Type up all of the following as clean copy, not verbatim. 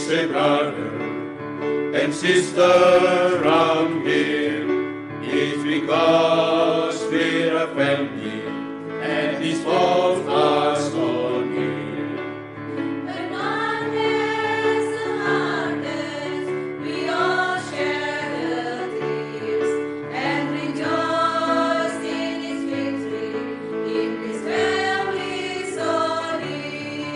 say brother and sister around here. It's because we're a family and it's both us on here. When one has the hardest, we all share the tears and rejoice in His victory in this family so near.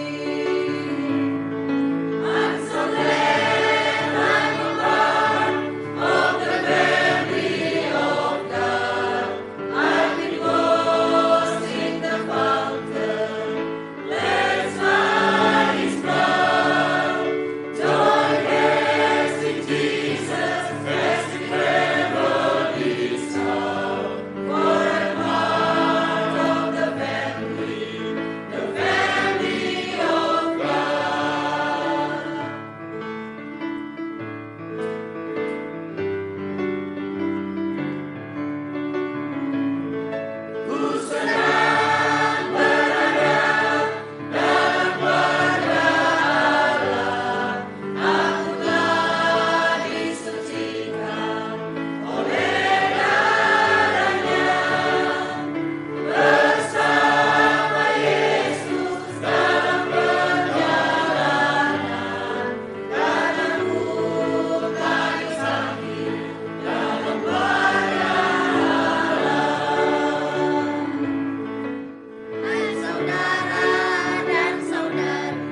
I'm so glad I'm a part of the family of God. I've been washed in the fountain, cleansed by His blood. Join hands with Jesus as we travel this road. For I'm part of the family of God. Ku senang berada dalam keluarga Allah. Aku telah disucikan oleh darahnya. Bersama Yesus dalam perjalanan. Karena ku kayu sakit dalam keluarga Hai saudara dan saudari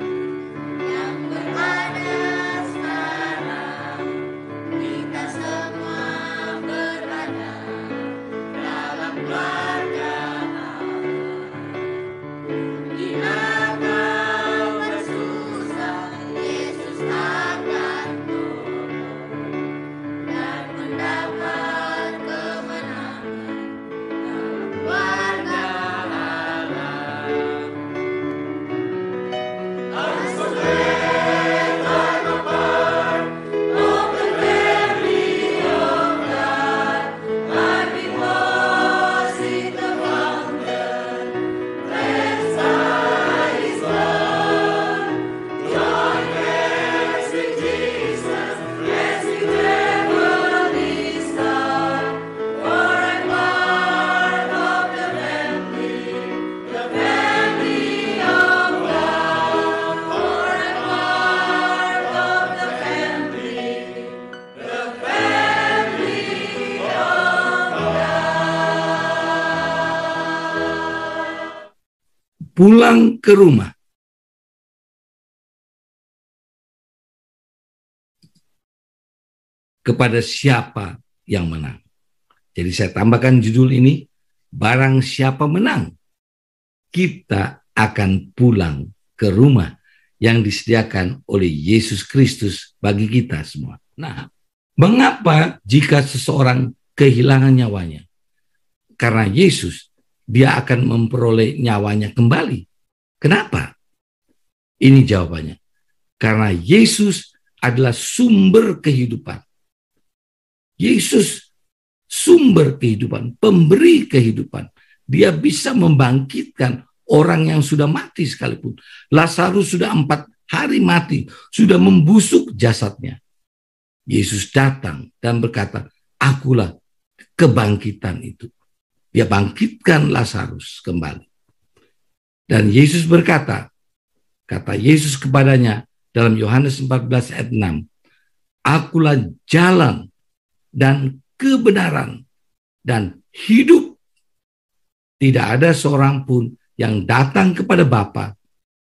yang berada sekarang, kita semua berada dalam keluarga Allah. Bila kau bersusah, Yesus akan tolong dan mendapat kemenangan dalam keluarga Allah. I'm so glad I'm a part of the family of God. I've been washed in the fountain, cleansed by His blood. Join hands with Jesus as we travel this road. For I'm part of the family of God. For I'm part of the family of God. Pulang ke rumah. Kepada siapa yang menang? Jadi saya tambahkan judul ini, barang siapa menang, kita akan pulang ke rumah yang disediakan oleh Yesus Kristus bagi kita semua. Nah, mengapa jika seseorang kehilangan nyawanya? Karena Yesus, dia akan memperoleh nyawanya kembali. Kenapa? Ini jawabannya. Karena Yesus adalah sumber kehidupan. Yesus sumber kehidupan, pemberi kehidupan. Dia bisa membangkitkan orang yang sudah mati sekalipun. Lazarus sudah 4 hari mati, sudah membusuk jasadnya. Yesus datang dan berkata, akulah kebangkitan itu. Dia bangkitkan Lazarus kembali. Dan Yesus berkata, kata Yesus kepadanya dalam Yohanes 14 ayat 6, akulah jalan dan kebenaran dan hidup. Tidak ada seorang pun yang datang kepada Bapa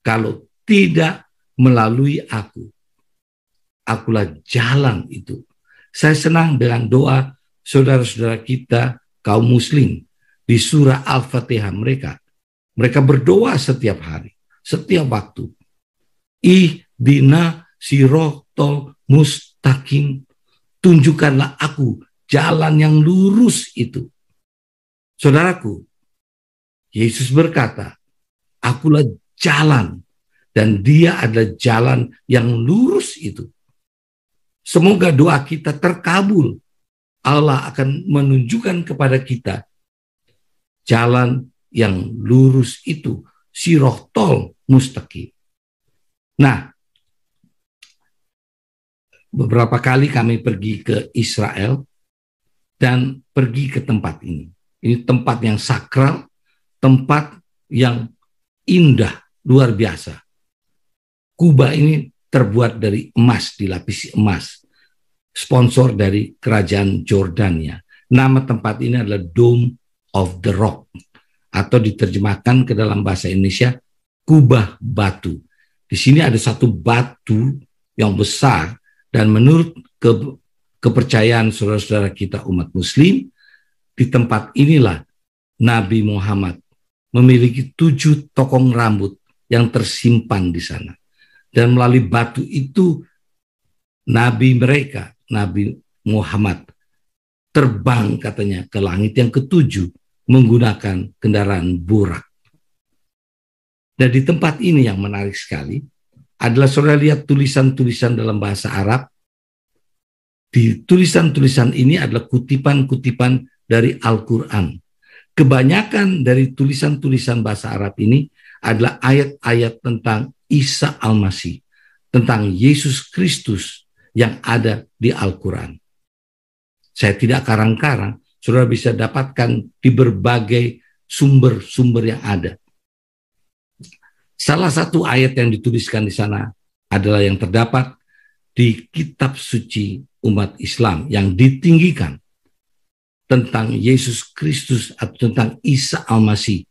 kalau tidak melalui aku. Akulah jalan itu. Saya senang dengan doa saudara-saudara kita kaum muslim di surah Al-Fatihah mereka. Mereka berdoa setiap hari, setiap waktu. Ihdina sirotol mustaqim. Tunjukkanlah aku jalan yang lurus itu. Saudaraku, Yesus berkata, akulah jalan, dan dia adalah jalan yang lurus itu. Semoga doa kita terkabul. Allah akan menunjukkan kepada kita jalan yang lurus itu, sirotol mustaqim. Nah, beberapa kali kami pergi ke Israel dan pergi ke tempat ini. Ini tempat yang sakral, tempat yang indah, luar biasa. Kuba ini terbuat dari emas, dilapisi emas. Sponsor dari kerajaan Jordania. Nama tempat ini adalah Dome of the Rock, atau diterjemahkan ke dalam bahasa Indonesia, kubah batu. Di sini ada satu batu yang besar, dan menurut kepercayaan saudara-saudara kita umat Muslim, di tempat inilah Nabi Muhammad memiliki 7 tokong rambut yang tersimpan di sana. Dan melalui batu itu, Nabi mereka, Nabi Muhammad, terbang katanya ke langit yang ke-7 menggunakan kendaraan burak. Dan di tempat ini yang menarik sekali adalah saudara lihat tulisan-tulisan dalam bahasa Arab. Di tulisan-tulisan ini adalah kutipan-kutipan dari Al-Quran. Kebanyakan dari tulisan-tulisan bahasa Arab ini adalah ayat-ayat tentang Isa Al-Masih, tentang Yesus Kristus yang ada di Al-Quran. Saya tidak karang-karang, saudara bisa dapatkan di berbagai sumber-sumber yang ada. Salah satu ayat yang dituliskan di sana adalah yang terdapat di kitab suci umat Islam yang ditinggikan tentang Yesus Kristus atau tentang Isa Al-Masih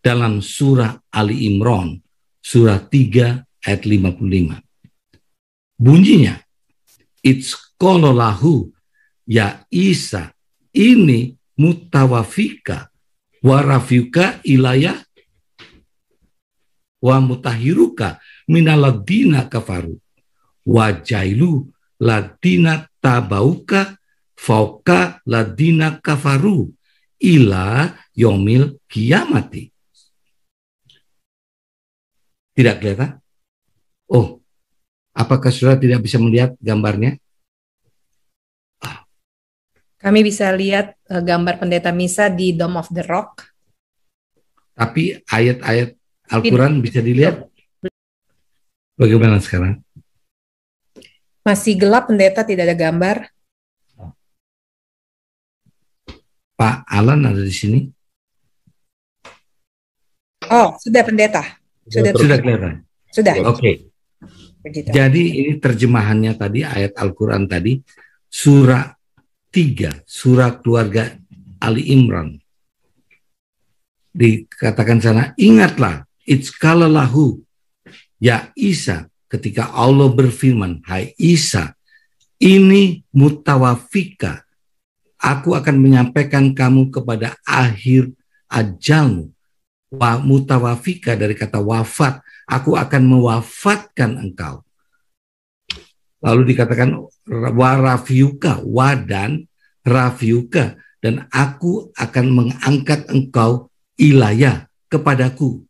dalam surah Ali Imran, surah 3 ayat 55. Bunyinya, it's qololahu ya Isa ini mutawafika warafiuka ilayah wa mutahiruka minaladina kafaru wa jailu ladina tabauka fauka ladina kafaru ila yomil kiamati. Tidak kelihatan? Oh, apakah saudara tidak bisa melihat gambarnya? Kami bisa lihat gambar pendeta misa di Dome of the Rock. Tapi ayat-ayat Al-Quran bisa dilihat? Bagaimana sekarang? Masih gelap, pendeta, tidak ada gambar. Pak Alan ada di sini? Oh, sudah pendeta. Sudah kelihatan? Sudah. Oke. Begitu. Jadi ini terjemahannya tadi, ayat Al-Quran tadi, surah 3, surah keluarga Ali Imran. Dikatakan sana, ingatlah, itzqalalahu, ya Isa, ketika Allah berfirman, hai Isa, ini mutawafika, aku akan menyampaikan kamu kepada akhir ajalmu. Wa mutawafika dari kata wafat, aku akan mewafatkan engkau. Lalu dikatakan warafiuka, wadan rafiuka, dan aku akan mengangkat engkau ilayah kepadaku.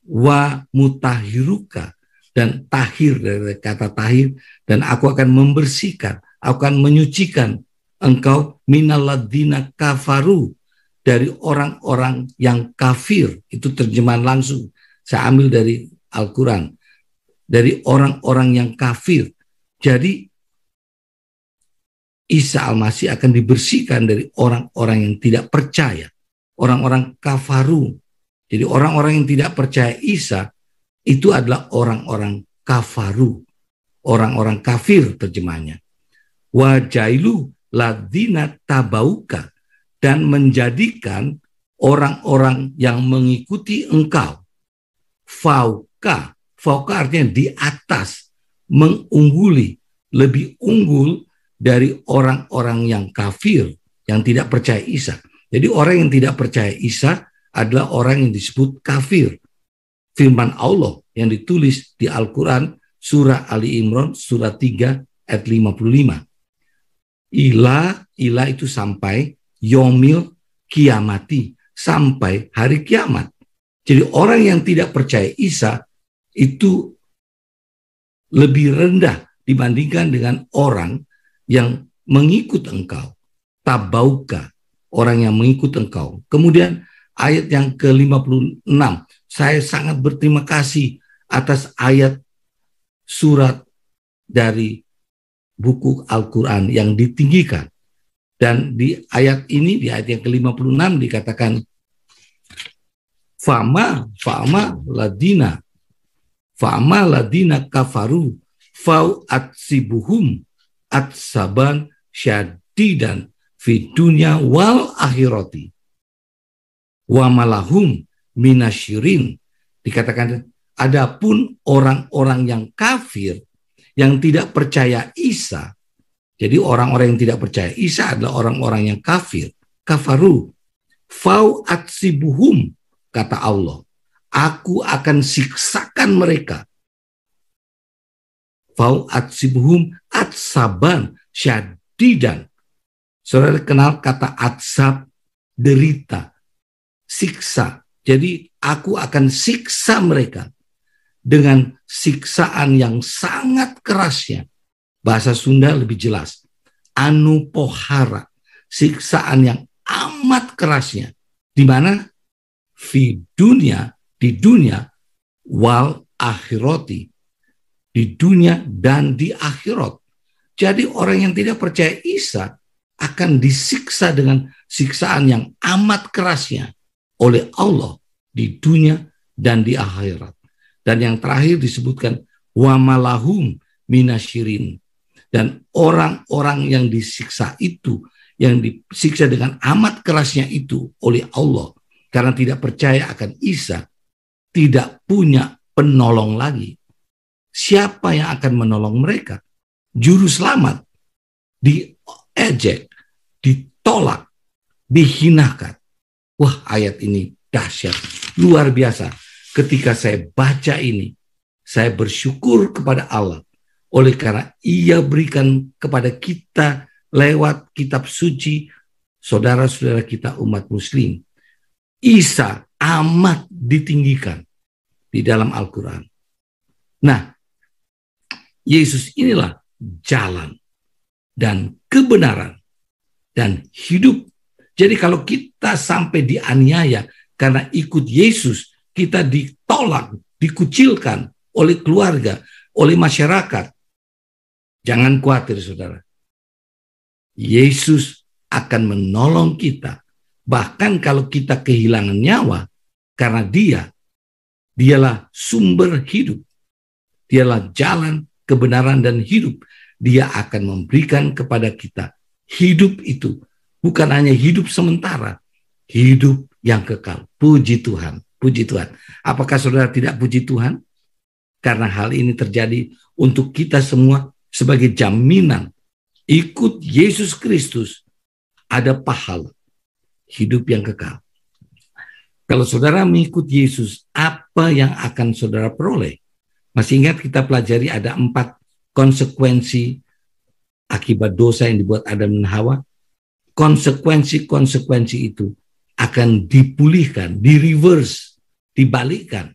Wa mutahiruka, dan tahir dari kata tahir, dan aku akan membersihkan, aku akan menyucikan engkau minaladina kafaru, dari orang-orang yang kafir. Itu terjemahan langsung, saya ambil dari Al-Quran, dari orang-orang yang kafir. Jadi Isa Al-Masih akan dibersihkan dari orang-orang yang tidak percaya, orang-orang kafaru. Jadi orang-orang yang tidak percaya Isa itu adalah orang-orang kafaru, orang-orang kafir terjemahnya. Wa jailu ladina tabauka, dan menjadikan orang-orang yang mengikuti engkau fauka artinya di atas, mengungguli, lebih unggul dari orang-orang yang kafir, yang tidak percaya Isa. Jadi orang yang tidak percaya Isa adalah orang yang disebut kafir. Firman Allah yang ditulis di Al-Quran surah Ali Imran surah 3 ayat 55. Ila itu sampai yomil kiamati, sampai hari kiamat. Jadi orang yang tidak percaya Isa itu lebih rendah dibandingkan dengan orang yang mengikut engkau. Tabauka, orang yang mengikut engkau. Kemudian ayat yang ke-56, saya sangat berterima kasih atas ayat surat dari buku Al-Quran yang ditinggikan. Dan di ayat ini, di ayat yang ke-56 dikatakan, Fa'ama ladina kafaru fau atsibuhum atsaban syadidan fi dunya wal akhirati wa malahum minasyirin. Dikatakan, adapun orang-orang yang kafir, yang tidak percaya Isa. Jadi orang-orang yang tidak percaya Isa adalah orang-orang yang kafir. Kafaru. Fau atsibuhum, kata Allah. Aku akan siksakan mereka. Fau atsibuhum atsaban syadidan. Saudara kenal kata atsab, derita, siksa. Jadi aku akan siksa mereka dengan siksaan yang sangat kerasnya. Bahasa Sunda lebih jelas. Anu pohara. Siksaan yang amat kerasnya. Di mana? Di dunia, wal akhirati. Di dunia dan di akhirat. Jadi orang yang tidak percaya Isa akan disiksa dengan siksaan yang amat kerasnya oleh Allah di dunia dan di akhirat. Dan yang terakhir disebutkan wa malahum minasyirin. Dan orang-orang yang disiksa itu, yang disiksa dengan amat kerasnya itu oleh Allah karena tidak percaya akan Isa, tidak punya penolong lagi. Siapa yang akan menolong mereka? Juru selamat diejek, ditolak, dihinakan. Wah, ayat ini dahsyat, luar biasa. Ketika saya baca ini, saya bersyukur kepada Allah oleh karena Ia berikan kepada kita lewat kitab suci, saudara-saudara kita umat muslim. Isa amat ditinggikan di dalam Al-Quran. Nah, Yesus inilah jalan dan kebenaran dan hidup. Jadi kalau kita sampai dianiaya karena ikut Yesus, kita ditolak, dikucilkan oleh keluarga, oleh masyarakat, jangan khawatir saudara. Yesus akan menolong kita. Bahkan kalau kita kehilangan nyawa, karena dialah sumber hidup. Dialah jalan, kebenaran, dan hidup. Dia akan memberikan kepada kita hidup itu. Bukan hanya hidup sementara, hidup yang kekal. Puji Tuhan, puji Tuhan. Apakah saudara tidak puji Tuhan? Karena hal ini terjadi untuk kita semua sebagai jaminan ikut Yesus Kristus, ada pahala hidup yang kekal. Kalau saudara mengikut Yesus, apa yang akan saudara peroleh? Masih ingat kita pelajari ada 4 konsekuensi akibat dosa yang dibuat Adam dan Hawa? Konsekuensi-konsekuensi itu akan dipulihkan, di-reverse, dibalikkan.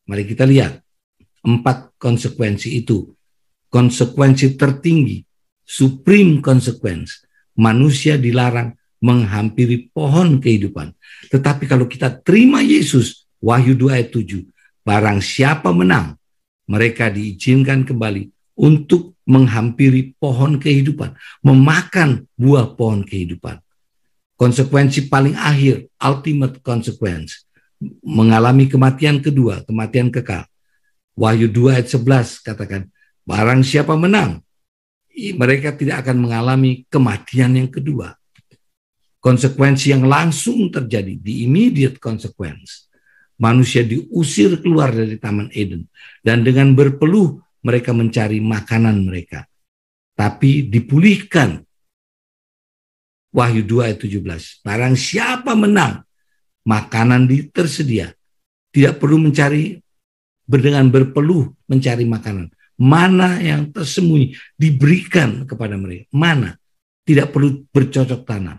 Mari kita lihat 4 konsekuensi itu. Konsekuensi tertinggi, supreme consequence. Manusia dilarang menghampiri pohon kehidupan. Tetapi kalau kita terima Yesus, Wahyu 2 ayat 7, barang siapa menang, mereka diizinkan kembali untuk menghampiri pohon kehidupan, memakan buah pohon kehidupan. Konsekuensi paling akhir, ultimate consequence, mengalami kematian kedua, kematian kekal. Wahyu 2 ayat 11 katakan, barang siapa menang, mereka tidak akan mengalami kematian yang kedua. Konsekuensi yang langsung terjadi, the immediate consequence. Manusia diusir keluar dari Taman Eden. Dan dengan berpeluh, mereka mencari makanan mereka. Tapi dipulihkan. Wahyu 2 ayat 17. Barang siapa menang, makanan tersedia. Tidak perlu mencari, dengan berpeluh mencari makanan. Mana yang tersembunyi diberikan kepada mereka. Mana? Tidak perlu bercocok tanam.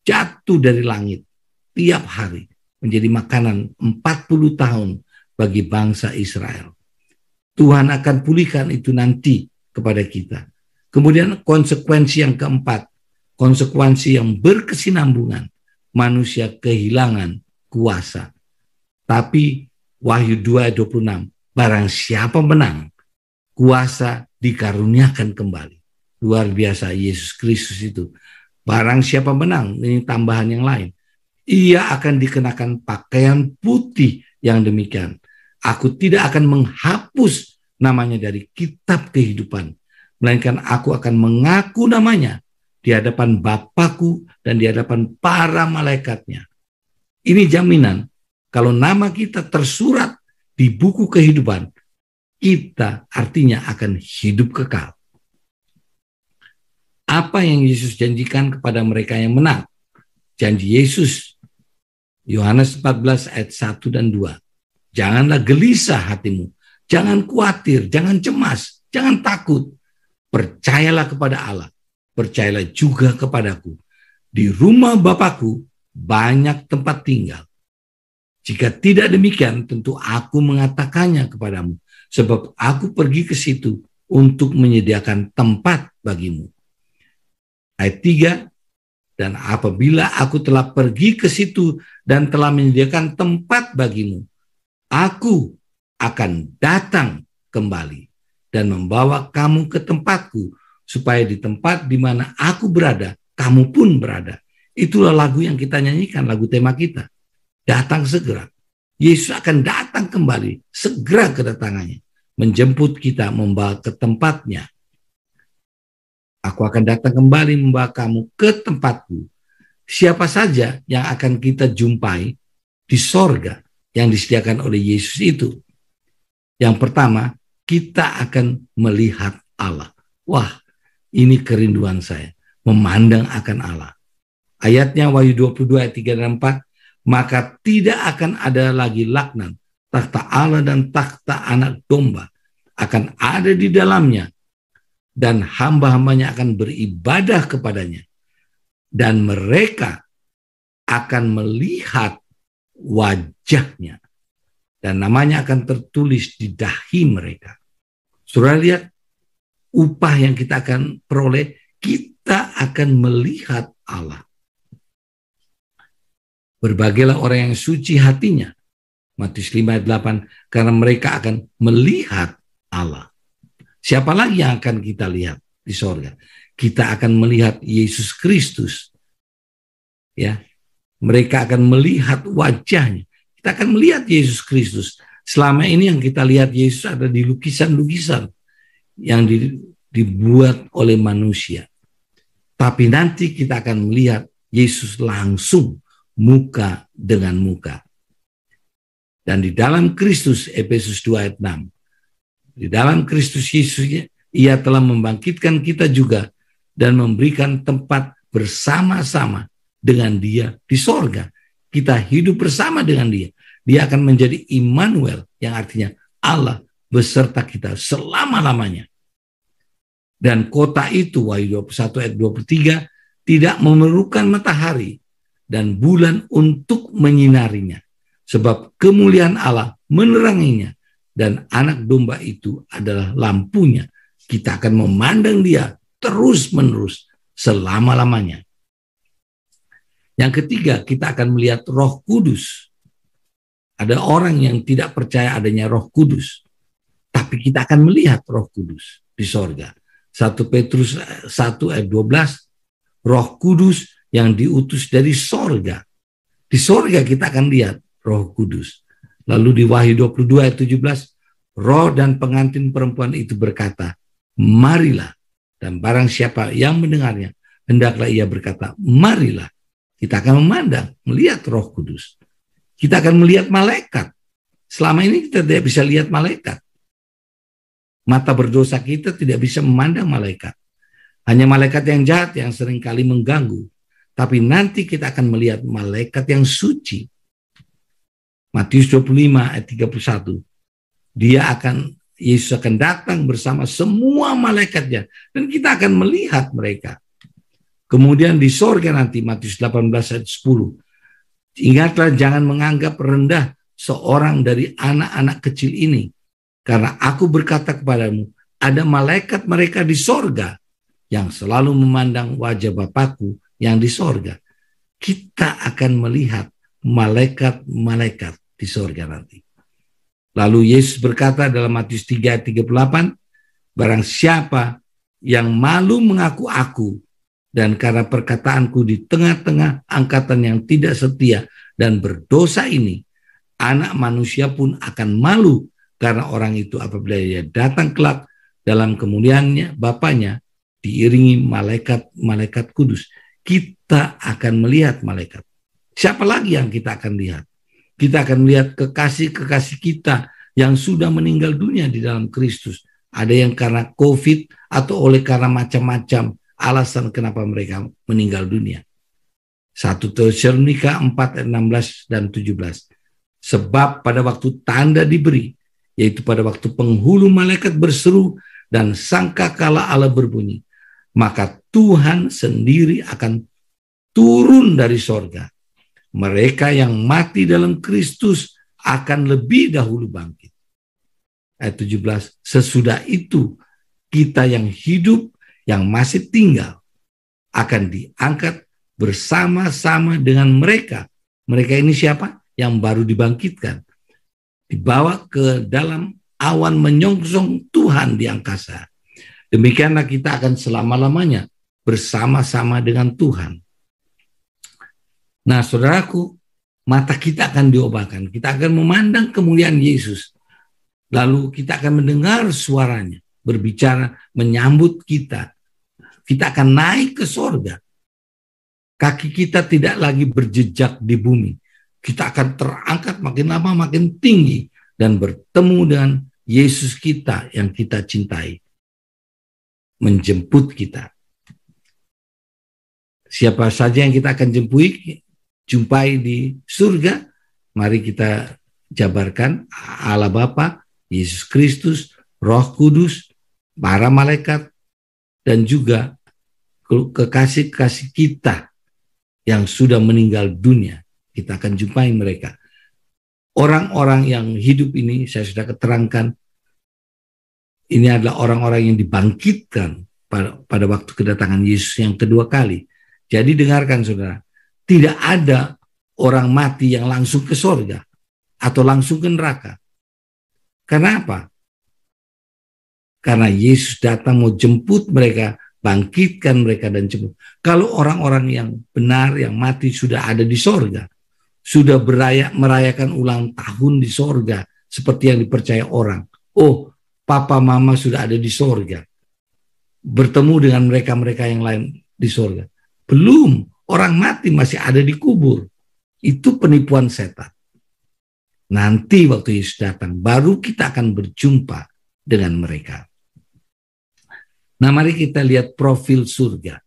Jatuh dari langit tiap hari menjadi makanan 40 tahun bagi bangsa Israel. Tuhan akan pulihkan itu nanti kepada kita. Kemudian konsekuensi yang keempat, konsekuensi yang berkesinambungan. Manusia kehilangan kuasa. Tapi Wahyu 2 ayat 26, barang siapa menang, kuasa dikaruniakan kembali. luar biasa Yesus Kristus itu. Barang siapa menang, ini tambahan yang lain, ia akan dikenakan pakaian putih yang demikian. Aku tidak akan menghapus namanya dari kitab kehidupan, melainkan aku akan mengaku namanya di hadapan Bapakku dan di hadapan para malaikatnya. Ini jaminan, kalau nama kita tersurat di buku kehidupan, kita artinya akan hidup kekal. Apa yang Yesus janjikan kepada mereka yang menang? Janji Yesus, Yohanes 14 ayat 1 dan 2. Janganlah gelisah hatimu, jangan khawatir, jangan cemas, jangan takut. Percayalah kepada Allah, percayalah juga kepadaku. Di rumah Bapakku banyak tempat tinggal. Jika tidak demikian, tentu aku mengatakannya kepadamu, sebab aku pergi ke situ untuk menyediakan tempat bagimu. Ayat 3, dan apabila aku telah pergi ke situ dan telah menyediakan tempat bagimu, aku akan datang kembali dan membawa kamu ke tempatku, supaya di tempat di mana aku berada, kamu pun berada. Itulah lagu yang kita nyanyikan, lagu tema kita. Datang segera. Yesus akan datang kembali, segera kedatangannya, menjemput kita, membawa ke tempatnya. Aku akan datang kembali membawa kamu ke tempatku. Siapa saja yang akan kita jumpai di sorga yang disediakan oleh Yesus itu? Yang pertama, kita akan melihat Allah. Wah, ini kerinduan saya, memandang akan Allah. Ayatnya Wahyu 22 ayat 3 dan 4, maka tidak akan ada lagi laknat, takhta Allah dan takhta Anak Domba akan ada di dalamnya, dan hamba-hambanya akan beribadah kepadanya, dan mereka akan melihat wajahnya, dan namanya akan tertulis di dahi mereka. Saudara lihat upah yang kita akan peroleh, kita akan melihat Allah. Berbagailah orang yang suci hatinya, Matius 5 ayat 8, karena mereka akan melihat Allah. Siapa lagi yang akan kita lihat di sorga? Kita akan melihat Yesus Kristus. Ya, mereka akan melihat wajahnya. Kita akan melihat Yesus Kristus. Selama ini yang kita lihat Yesus ada di lukisan-lukisan yang dibuat oleh manusia. Tapi nanti kita akan melihat Yesus langsung, muka dengan muka. Dan di dalam Kristus, Efesus 2 ayat 6, di dalam Kristus Yesus, ia telah membangkitkan kita juga dan memberikan tempat bersama-sama dengan dia di sorga. Kita hidup bersama dengan dia. Dia akan menjadi Immanuel, yang artinya Allah beserta kita selama-lamanya. Dan kota itu, Wahyu 21 ayat 23, tidak memerlukan matahari dan bulan untuk menyinarinya, sebab kemuliaan Allah meneranginya, dan Anak Domba itu adalah lampunya. Kita akan memandang dia terus-menerus selama-lamanya. Yang ketiga, kita akan melihat Roh Kudus. Ada orang yang tidak percaya adanya Roh Kudus, tapi kita akan melihat Roh Kudus di sorga. 1 Petrus 1 ayat 12, Roh Kudus yang diutus dari sorga. Di sorga kita akan lihat Roh Kudus. Lalu di Wahyu 22 ayat 17, roh dan pengantin perempuan itu berkata, marilah. Dan barang siapa yang mendengarnya, hendaklah ia berkata, marilah. Kita akan memandang, melihat Roh Kudus. Kita akan melihat malaikat. Selama ini kita tidak bisa lihat malaikat. Mata berdosa kita tidak bisa memandang malaikat. Hanya malaikat yang jahat yang seringkali mengganggu. Tapi nanti kita akan melihat malaikat yang suci. Matius 25 ayat 31. Yesus akan datang bersama semua malaikatnya. Dan kita akan melihat mereka. Kemudian di sorga nanti, Matius 18 ayat 10. Ingatlah jangan menganggap rendah seorang dari anak-anak kecil ini. Karena aku berkata kepadamu, ada malaikat mereka di sorga yang selalu memandang wajah Bapakku yang di sorga. Kita akan melihat malaikat-malaikat di sorga nanti. Lalu Yesus berkata dalam Matius 3 ayat 38, barang siapa yang malu mengaku aku, dan karena perkataanku di tengah-tengah angkatan yang tidak setia dan berdosa ini, Anak Manusia pun akan malu karena orang itu apabila dia datang kelak dalam kemuliaannya Bapaknya diiringi malaikat-malaikat kudus. Kita akan melihat malaikat. Siapa lagi yang kita akan lihat? Kita akan melihat kekasih-kekasih kita yang sudah meninggal dunia di dalam Kristus. Ada yang karena COVID atau oleh karena macam-macam alasan kenapa mereka meninggal dunia. 1 Tesalonika 4 ayat 16 dan 17. Sebab pada waktu tanda diberi, yaitu pada waktu penghulu malaikat berseru dan sangkakala Allah berbunyi, maka Tuhan sendiri akan turun dari sorga. Mereka yang mati dalam Kristus akan lebih dahulu bangkit. Ayat 17, sesudah itu kita yang hidup, yang masih tinggal, akan diangkat bersama-sama dengan mereka. Mereka ini siapa? Yang baru dibangkitkan. Dibawa ke dalam awan menyongsong Tuhan di angkasa. Demikianlah kita akan selama-lamanya bersama-sama dengan Tuhan. Nah, saudaraku, mata kita akan diobakan. Kita akan memandang kemuliaan Yesus. Lalu kita akan mendengar suaranya, berbicara, menyambut kita. Kita akan naik ke sorga. Kaki kita tidak lagi berjejak di bumi. Kita akan terangkat makin lama makin tinggi dan bertemu dengan Yesus kita yang kita cintai. Menjemput kita. Siapa saja yang kita akan jumpai di surga, mari kita jabarkan: Allah Bapa, Yesus Kristus, Roh Kudus, para malaikat, dan juga kekasih-kekasih kita yang sudah meninggal dunia. Kita akan jumpai mereka. Orang-orang yang hidup ini, saya sudah keterangkan, ini adalah orang-orang yang dibangkitkan pada waktu kedatangan Yesus yang kedua kali. Jadi dengarkan saudara, tidak ada orang mati yang langsung ke sorga atau langsung ke neraka. Karena apa? Karena Yesus datang mau jemput mereka, bangkitkan mereka dan jemput. Kalau orang-orang yang benar, yang mati sudah ada di sorga, sudah merayakan ulang tahun di sorga, seperti yang dipercaya orang. Oh, papa mama sudah ada di sorga. Bertemu dengan mereka-mereka yang lain di sorga. Belum, orang mati masih ada di kubur. Itu penipuan setan. Nanti waktu Yesus datang, baru kita akan berjumpa dengan mereka. Nah, mari kita lihat profil surga.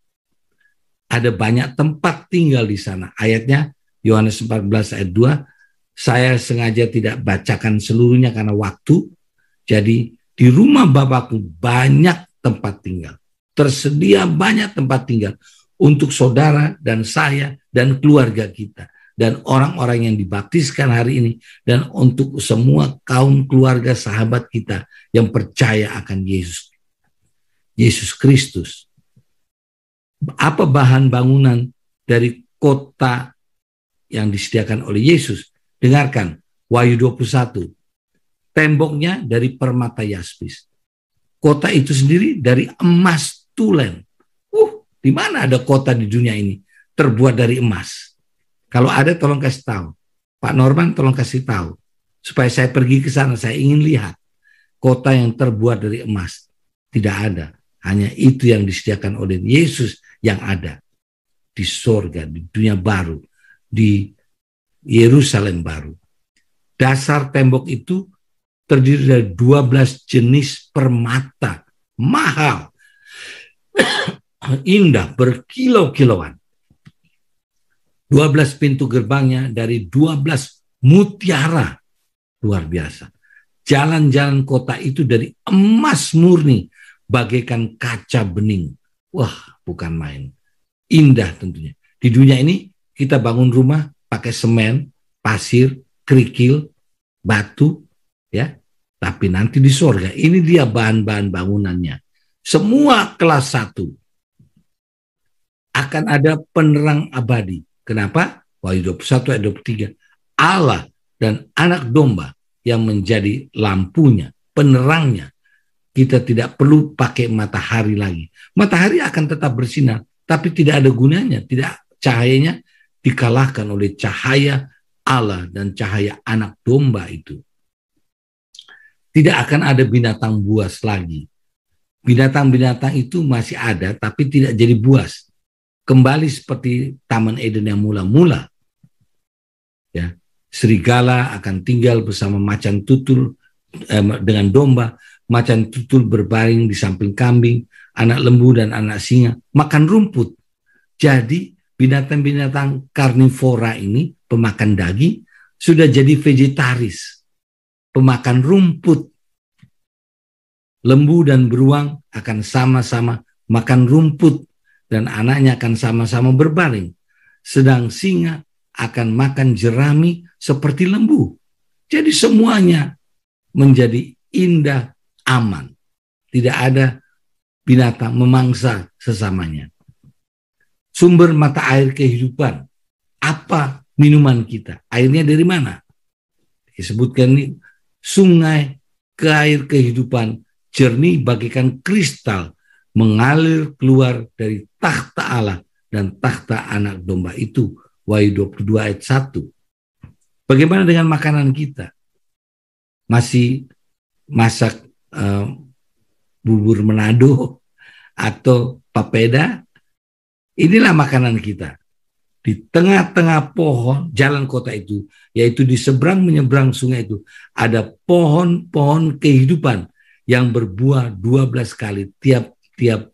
Ada banyak tempat tinggal di sana. Ayatnya, Yohanes 14 ayat 2, saya sengaja tidak bacakan seluruhnya karena waktu. Jadi di rumah Bapakku banyak tempat tinggal. Tersedia banyak tempat tinggal untuk saudara dan saya dan keluarga kita. Dan orang-orang yang dibaptiskan hari ini. Dan untuk semua kaum keluarga sahabat kita yang percaya akan Yesus Kristus. Apa bahan bangunan dari kota yang disediakan oleh Yesus? Dengarkan, Wahyu 21. Temboknya dari permata yaspis. Kota itu sendiri dari emas tulen. Di mana ada kota di dunia ini terbuat dari emas? Kalau ada tolong kasih tahu. Pak Norman tolong kasih tahu. Supaya saya pergi ke sana, saya ingin lihat kota yang terbuat dari emas. Tidak ada. Hanya itu yang disediakan oleh Yesus yang ada di sorga, di dunia baru, di Yerusalem baru. Dasar tembok itu terdiri dari 12 jenis permata mahal, indah, berkilau-kilauan. 12 pintu gerbangnya dari 12 mutiara, luar biasa. Jalan-jalan kota itu dari emas murni, bagaikan kaca bening. Wah, bukan main. Indah tentunya. Di dunia ini kita bangun rumah pakai semen, pasir, kerikil, batu, ya. Tapi nanti di sorga, ini dia bahan-bahan bangunannya. Semua kelas 1. Akan ada penerang abadi. Kenapa? Wahyu 21 ayat 23. Allah dan anak domba yang menjadi lampunya, penerangnya. kita tidak perlu pakai matahari lagi. Matahari akan tetap bersinar, tapi tidak ada gunanya. Cahayanya dikalahkan oleh cahaya Allah dan cahaya anak domba itu. Tidak akan ada binatang buas lagi. Binatang-binatang itu masih ada, tapi tidak jadi buas. Kembali seperti Taman Eden yang mula-mula. Ya, serigala akan tinggal bersama macan tutul dengan domba. Macan tutul berbaring di samping kambing. Anak lembu dan anak singa makan rumput. Jadi binatang-binatang karnivora ini, pemakan daging, sudah jadi vegetaris, pemakan rumput. Lembu dan beruang akan sama-sama makan rumput dan anaknya akan sama-sama berbaring. Sedang singa akan makan jerami seperti lembu. Jadi semuanya menjadi indah, aman. Tidak ada binatang memangsa sesamanya. Sumber mata air kehidupan. Apa minuman kita? Airnya dari mana? Disebutkan ini, sungai ke air kehidupan, jernih bagaikan kristal, mengalir keluar dari takhta Allah dan takhta anak domba itu. Wahyu 22 ayat 1. Bagaimana dengan makanan kita? Masih masak bubur Manado atau papeda? Inilah makanan kita. Di tengah-tengah pohon jalan kota itu, yaitu di seberang menyeberang sungai itu, ada pohon-pohon kehidupan yang berbuah 12 kali tiap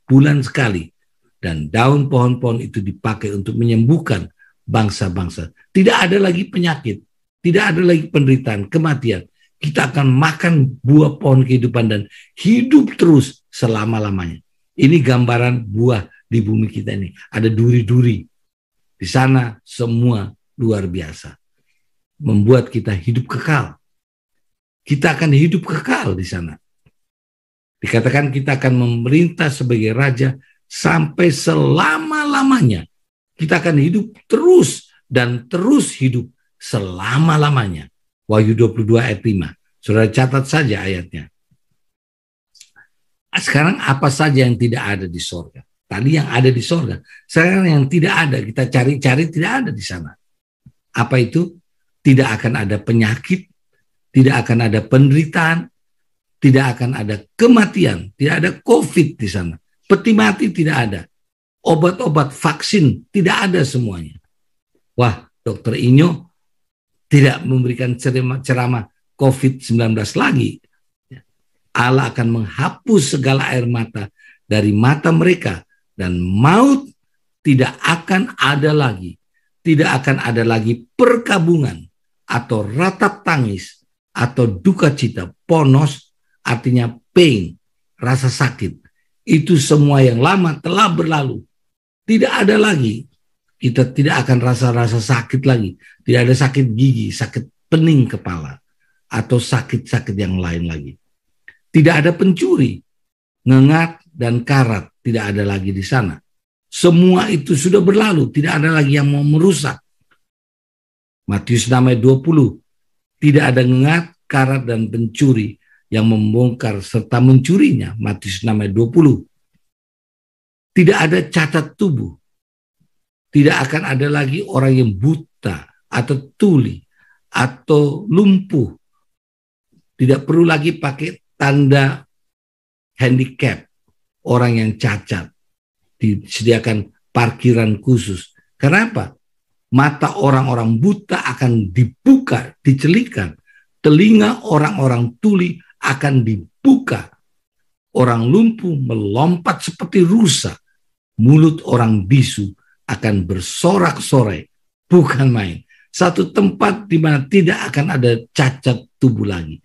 bulan sekali. Dan daun pohon-pohon itu dipakai untuk menyembuhkan bangsa-bangsa. Tidak ada lagi penyakit, tidak ada lagi penderitaan, kematian. Kita akan makan buah pohon kehidupan dan hidup terus selama-lamanya. Ini gambaran buah di bumi kita ini. Ada duri-duri. Di sana semua luar biasa. Membuat kita hidup kekal. Kita akan hidup kekal di sana. Dikatakan kita akan memerintah sebagai raja sampai selama-lamanya. Kita akan hidup terus dan terus hidup selama-lamanya. Wahyu 22 ayat 5. Saudara catat saja ayatnya. Sekarang apa saja yang tidak ada di sorga? Tadi yang ada di sorga. Sekarang yang tidak ada, kita cari-cari tidak ada di sana. Apa itu? Tidak akan ada penyakit, tidak akan ada penderitaan, tidak akan ada kematian, tidak ada COVID di sana. Peti mati tidak ada. Obat-obat vaksin tidak ada semuanya. Wah, Dokter Inyo tidak memberikan ceramah COVID-19 lagi. Allah akan menghapus segala air mata dari mata mereka dan maut tidak akan ada lagi. Tidak akan ada lagi perkabungan atau ratap tangis atau duka cita, ponos artinya pain, rasa sakit. Itu semua yang lama telah berlalu. Tidak ada lagi. Kita tidak akan rasa-rasa sakit lagi. Tidak ada sakit gigi, sakit pening kepala, atau sakit-sakit yang lain lagi. Tidak ada pencuri, ngengat, dan karat. Tidak ada lagi di sana. Semua itu sudah berlalu. Tidak ada lagi yang mau merusak. Matius 6 ayat 20. Tidak ada ngengat, karat, dan pencuri yang membongkar serta mencurinya. Matius 6 ayat 20. Tidak ada cacat tubuh. Tidak akan ada lagi orang yang buta atau tuli atau lumpuh. Tidak perlu lagi pakai tanda handicap, orang yang cacat. Disediakan parkiran khusus. Kenapa? Mata orang-orang buta akan dibuka, dicelikan. Telinga orang-orang tuli akan dibuka. Orang lumpuh melompat seperti rusa. Mulut orang bisu akan bersorak-sorai. Bukan main. Satu tempat di mana tidak akan ada cacat tubuh lagi.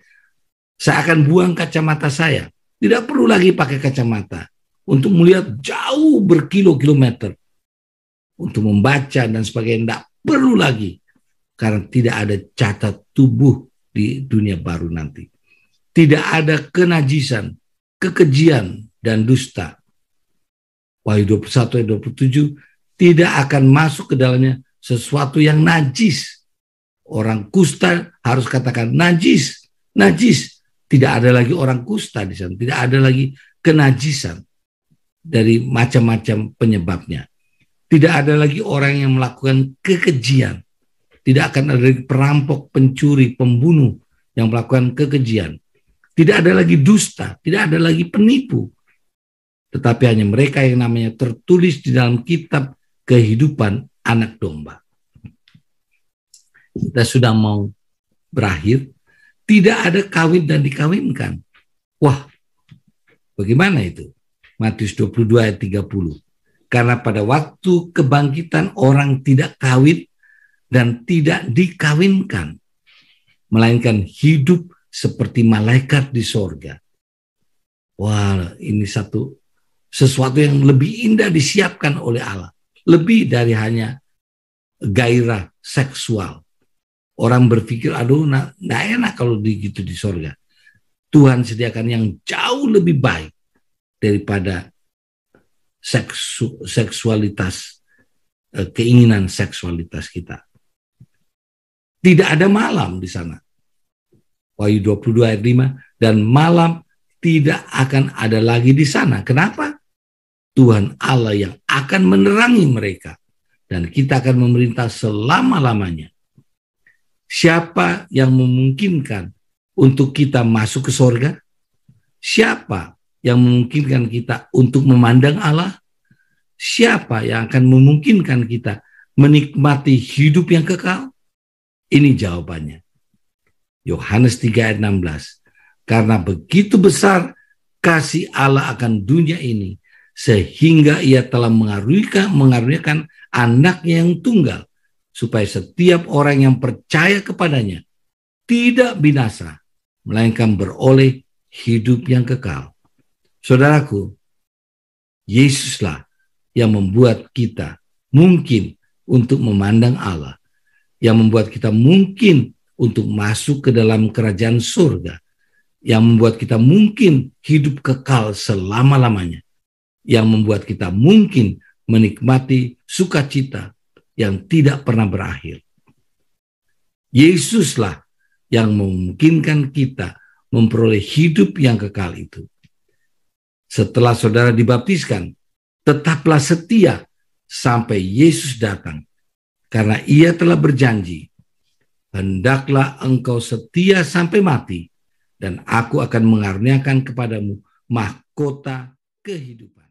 Saya akan buang kacamata saya. Tidak perlu lagi pakai kacamata. Untuk melihat jauh berkilo-kilometer. Untuk membaca dan sebagainya. Tidak perlu lagi. Karena tidak ada cacat tubuh di dunia baru nanti. Tidak ada kenajisan, kekejian, dan dusta. Wahyu 21 ayat 27, tidak akan masuk ke dalamnya sesuatu yang najis. Orang kusta harus katakan najis, najis. Tidak ada lagi orang kusta di sana, tidak ada lagi kenajisan dari macam-macam penyebabnya. Tidak ada lagi orang yang melakukan kekejian. Tidak akan ada lagi perampok, pencuri, pembunuh yang melakukan kekejian. Tidak ada lagi dusta, tidak ada lagi penipu. Tetapi hanya mereka yang namanya tertulis di dalam kitab kehidupan anak domba. Kita sudah mau berakhir. Tidak ada kawin dan dikawinkan. Wah, bagaimana itu? Matius 22 ayat 30. Karena pada waktu kebangkitan orang tidak kawin dan tidak dikawinkan, melainkan hidup seperti malaikat di sorga. Wah, ini sesuatu yang lebih indah disiapkan oleh Allah. Lebih dari hanya gairah seksual. Orang berpikir, aduh, nggak enak kalau gitu di sorga. Tuhan sediakan yang jauh lebih baik daripada seksualitas, keinginan seksualitas kita. Tidak ada malam di sana. Wahyu 22 ayat 5, dan malam tidak akan ada lagi di sana. Kenapa? Tuhan Allah yang akan menerangi mereka, dan kita akan memerintah selama-lamanya. Siapa yang memungkinkan untuk kita masuk ke sorga? Siapa yang memungkinkan kita untuk memandang Allah? Siapa yang akan memungkinkan kita menikmati hidup yang kekal? Ini jawabannya. Yohanes 3 ayat 16. Karena begitu besar kasih Allah akan dunia ini, sehingga ia telah mengaruniakan anaknya yang tunggal, supaya setiap orang yang percaya kepadanya tidak binasa, melainkan beroleh hidup yang kekal. Saudaraku, Yesuslah yang membuat kita mungkin untuk memandang Allah, yang membuat kita mungkin untuk masuk ke dalam kerajaan surga, yang membuat kita mungkin hidup kekal selama-lamanya, yang membuat kita mungkin menikmati sukacita yang tidak pernah berakhir. Yesuslah yang memungkinkan kita memperoleh hidup yang kekal itu. Setelah saudara dibaptiskan, tetaplah setia sampai Yesus datang, karena ia telah berjanji, hendaklah engkau setia sampai mati, dan aku akan mengaruniakan kepadamu mahkota kehidupan.